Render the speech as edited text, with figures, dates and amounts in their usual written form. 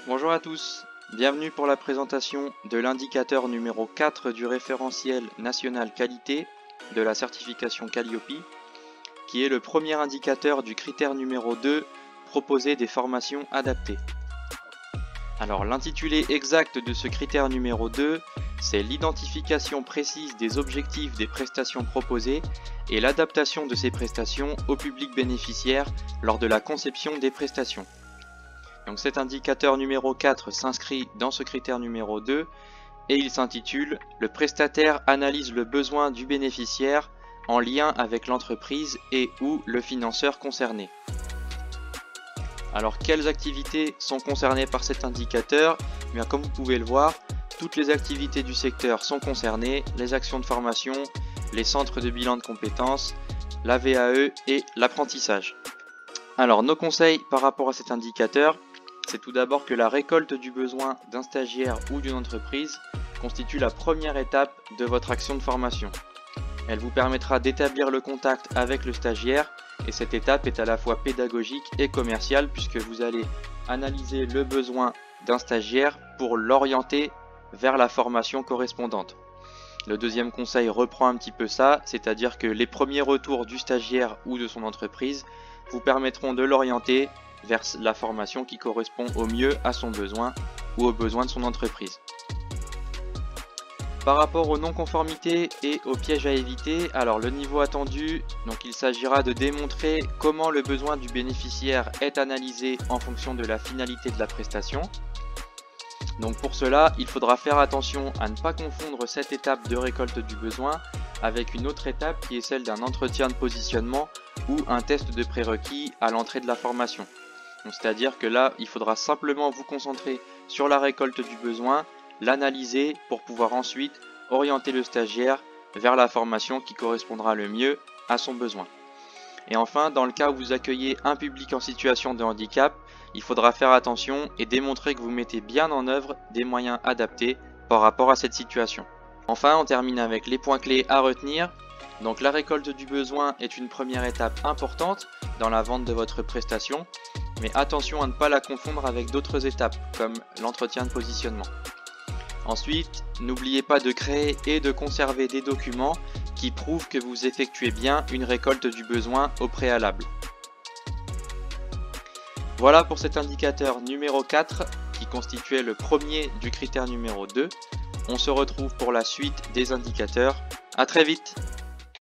Bonjour à tous, bienvenue pour la présentation de l'indicateur numéro 4 du référentiel national qualité de la certification Calliope, qui est le premier indicateur du critère numéro 2, proposer des formations adaptées. Alors l'intitulé exact de ce critère numéro 2, c'est l'identification précise des objectifs des prestations proposées et l'adaptation de ces prestations au public bénéficiaire lors de la conception des prestations. Donc cet indicateur numéro 4 s'inscrit dans ce critère numéro 2 et il s'intitule « Le prestataire analyse le besoin du bénéficiaire en lien avec l'entreprise et ou le financeur concerné ». Alors quelles activités sont concernées par cet indicateur? Eh bien, comme vous pouvez le voir, toutes les activités du secteur sont concernées, les actions de formation, les centres de bilan de compétences, la VAE et l'apprentissage. Alors nos conseils par rapport à cet indicateur, c'est tout d'abord que la récolte du besoin d'un stagiaire ou d'une entreprise constitue la première étape de votre action de formation. Elle vous permettra d'établir le contact avec le stagiaire et cette étape est à la fois pédagogique et commerciale puisque vous allez analyser le besoin d'un stagiaire pour l'orienter vers la formation correspondante. Le deuxième conseil reprend un petit peu ça, c'est-à-dire que les premiers retours du stagiaire ou de son entreprise vous permettront de l'orienter vers la formation qui correspond au mieux à son besoin ou aux besoins de son entreprise. Par rapport aux non-conformités et aux pièges à éviter, alors le niveau attendu, donc il s'agira de démontrer comment le besoin du bénéficiaire est analysé en fonction de la finalité de la prestation. Donc pour cela, il faudra faire attention à ne pas confondre cette étape de récolte du besoin avec une autre étape qui est celle d'un entretien de positionnement ou un test de prérequis à l'entrée de la formation. C'est-à-dire que là, il faudra simplement vous concentrer sur la récolte du besoin, l'analyser pour pouvoir ensuite orienter le stagiaire vers la formation qui correspondra le mieux à son besoin. Et enfin, dans le cas où vous accueillez un public en situation de handicap, il faudra faire attention et démontrer que vous mettez bien en œuvre des moyens adaptés par rapport à cette situation. Enfin, on termine avec les points clés à retenir. Donc la récolte du besoin est une première étape importante dans la vente de votre prestation, mais attention à ne pas la confondre avec d'autres étapes comme l'entretien de positionnement. Ensuite, n'oubliez pas de créer et de conserver des documents qui prouvent que vous effectuez bien une récolte du besoin au préalable. Voilà pour cet indicateur numéro 4 qui constituait le premier du critère numéro 2. On se retrouve pour la suite des indicateurs. À très vite!